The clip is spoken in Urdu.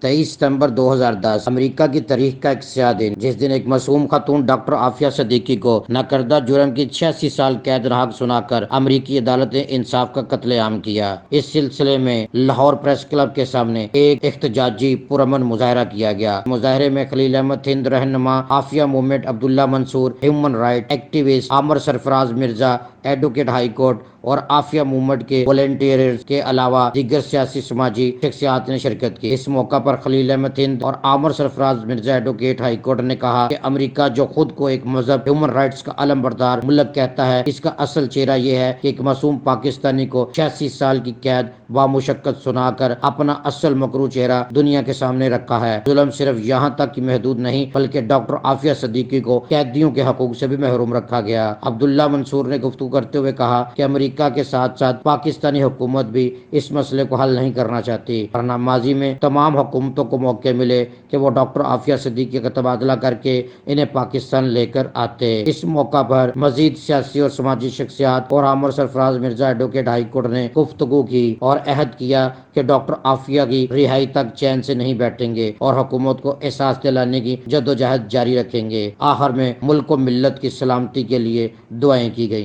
23 ستمبر 2010 امریکہ کی تاریخ کا ایک سیاہ دن، جس دن ایک معصوم خاتون ڈاکٹر عافیہ صدیقی کو ناکردہ جرم کی 86 سال قید رہا سنا کر امریکی عدالت نے انصاف کا قتل عام کیا۔ اس سلسلے میں لاہور پریس کلب کے سامنے ایک احتجاجی پرامن مظاہرہ کیا گیا۔ مظاہرے میں خلیل احمد ہند رہنما، عافیہ موومنٹ، عبداللہ منصور، ہیومن رائٹ ایکٹیوسٹ، عامر سرفراز مرزا، ایڈوکیٹ ہائی کورٹ اور عافیہ موومنٹ کے والنٹیئرز کے علاوہ دیگر سیاسی سماجی شخصیات نے شرکت کی۔ اس موقع پر خلیل احمد ہند اور عامر سرفراز مرزا ایڈوکیٹ ہائی کورٹ نے کہا کہ امریکہ جو خود کو ایک مذہب ہیومن رائٹس کا علم بردار ملک کہتا ہے، اس کا اصل چہرہ یہ ہے کہ ایک معصوم پاکستانی کو 86 سال کی قید بامشقت سنا کر اپنا اصل مکروہ چہرہ دنیا کے سامنے رکھا ہے۔ ظلم صرف یہاں تک محدود نہیں بلکہ ڈاکٹر عافیہ صدیقی کو قیدیوں کے حقوق سے بھی محروم رکھا گیا۔ عبداللہ منصور نے گفتگو کرتے ہوئے کہا کہ امریکہ کے ساتھ ساتھ پاکستانی حکومت بھی اس مسئلے کو حل نہیں کرنا چاہتی، ورنہ ماضی میں تمام حکومتوں کو موقع ملے کہ وہ ڈاکٹر عافیہ صدیقی کا تبادلہ کر کے انہیں پاکستان لے کر آتے۔ اس موقع پر مزید سیاسی اور سماجی شخصیات اور عامر سرفراز مرزا ایڈوکیٹ ہائی کورٹ نے گفتگو کی اور عہد کیا کہ ڈاکٹر عافیہ کی رہائی تک چین سے نہیں بیٹھیں گے اور حکومت کو احساس دلانے کی جدوجہد جاری رکھیں گے۔ آخر میں ملک و ملت کی سلامتی کے لیے دعائیں کی گئیں۔